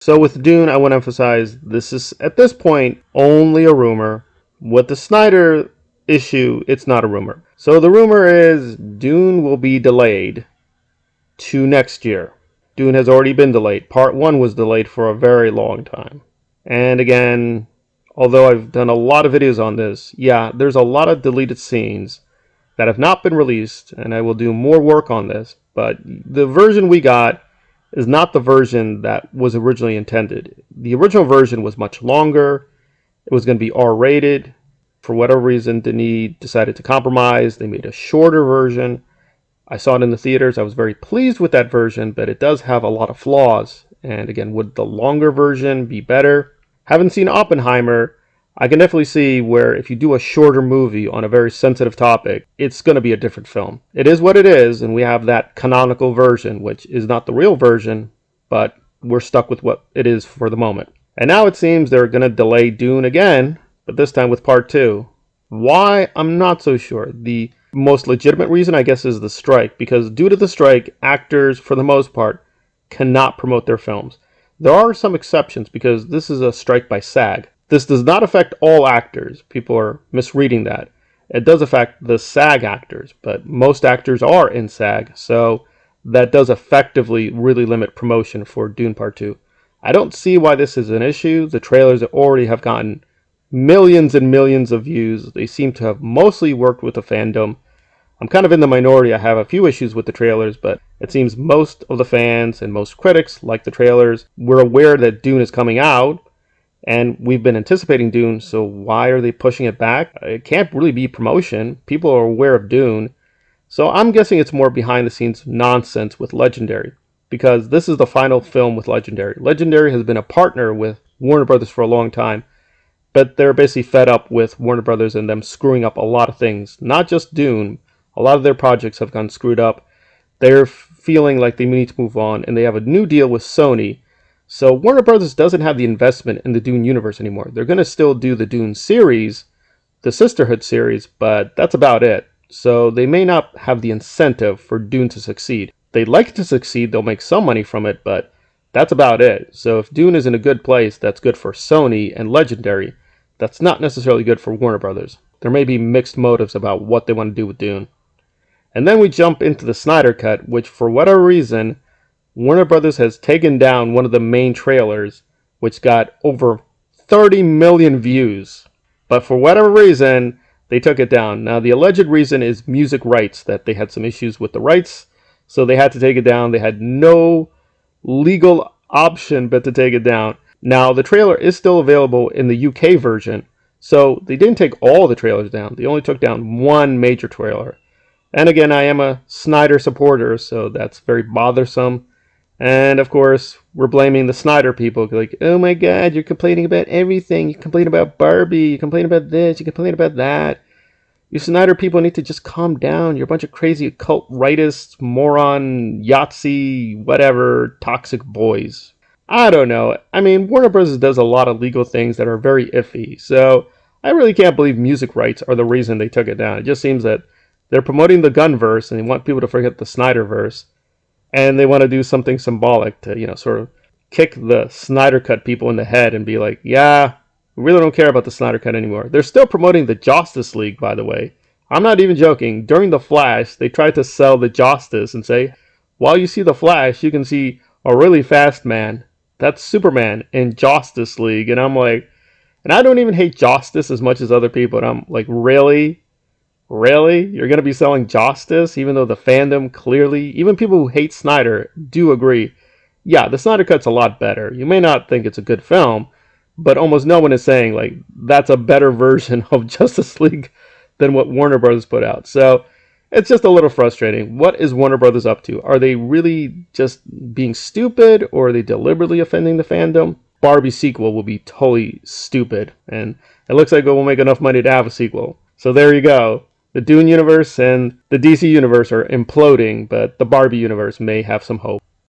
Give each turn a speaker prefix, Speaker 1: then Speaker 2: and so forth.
Speaker 1: So with Dune, I want to emphasize this is, at this point, only a rumor. With the Snyder issue, it's not a rumor. So the rumor is Dune will be delayed to next year. Dune has already been delayed. Part 1 was delayed for a very long time. And again, although I've done a lot of videos on this, yeah, there's a lot of deleted scenes that have not been released, and I will do more work on this. But the version we got is not the version that was originally intended. The original version was much longer. It was going to be R-rated. For whatever reason, Denis decided to compromise. They made a shorter version. I saw it in the theaters. I was very pleased with that version, but it does have a lot of flaws. And again, would the longer version be better? Haven't seen Oppenheimer. I can definitely see where if you do a shorter movie on a very sensitive topic, it's going to be a different film. It is what it is, and we have that canonical version, which is not the real version, but we're stuck with what it is for the moment. And now it seems they're going to delay Dune again, but this time with part 2. Why? I'm not so sure. The most legitimate reason, I guess, is the strike, because due to the strike, actors, for the most part, cannot promote their films. There are some exceptions, because this is a strike by SAG. This does not affect all actors. People are misreading that. It does affect the SAG actors, but most actors are in SAG, so that does effectively really limit promotion for Dune Part 2. I don't see why this is an issue. The trailers already have gotten millions and millions of views. They seem to have mostly worked with the fandom. I'm kind of in the minority. I have a few issues with the trailers, but it seems most of the fans and most critics like the trailers. We're aware that Dune is coming out, and we've been anticipating Dune, so why are they pushing it back? It can't really be promotion. People are aware of Dune. So I'm guessing it's more behind the scenes nonsense with Legendary, because this is the final film with Legendary. Legendary has been a partner with Warner Brothers for a long time, but they're basically fed up with Warner Brothers and them screwing up a lot of things. Not just Dune. A lot of their projects have gotten screwed up. They're feeling like they need to move on, and they have a new deal with Sony. So Warner Brothers doesn't have the investment in the Dune universe anymore. They're going to still do the Dune series, the Sisterhood series, but that's about it. So they may not have the incentive for Dune to succeed. They'd like it to succeed. They'll make some money from it, but that's about it. So if Dune is in a good place, that's good for Sony and Legendary. That's not necessarily good for Warner Brothers. There may be mixed motives about what they want to do with Dune. And then we jump into the Snydercut, which for whatever reason, Warner Brothers has taken down one of the main trailers, which got over 30 million views. But for whatever reason, they took it down. Now, the alleged reason is music rights, that they had some issues with the rights, so they had to take it down. They had no legal option but to take it down. Now, the trailer is still available in the UK version, so they didn't take all the trailers down. They only took down one major trailer. And again, I am a Snyder supporter, so that's very bothersome. And of course, we're blaming the Snyder people. Like, oh my god, you're complaining about everything. You complain about Barbie, you complain about this, you complain about that. You Snyder people need to just calm down. You're a bunch of crazy occult rightists, moron, Yahtzee, whatever, toxic boys. I don't know. I mean, Warner Bros. Does a lot of legal things that are very iffy. So I really can't believe music rights are the reason they took it down. It just seems that they're promoting the Gunverse and they want people to forget the Snyderverse. And they want to do something symbolic to, sort of kick the Snyder Cut people in the head and be like, yeah, we really don't care about the Snyder Cut anymore. They're still promoting the Justice League, by the way. I'm not even joking. During The Flash, they tried to sell the Justice and say, while you see the Flash, you can see a really fast man. That's Superman in Justice League. And I'm like, and I don't even hate Justice as much as other people. And I'm like, really? Really? You're going to be selling Justice, even though the fandom clearly, even people who hate Snyder, do agree. Yeah, the Snyder Cut's a lot better. You may not think it's a good film, but almost no one is saying, like, that's a better version of Justice League than what Warner Brothers put out. So it's just a little frustrating. What is Warner Brothers up to? Are they really just being stupid, or are they deliberately offending the fandom? Barbie sequel will be totally stupid, and it looks like it will make enough money to have a sequel. So there you go. The Dune universe and the DC universe are imploding, but the Barbie universe may have some hope.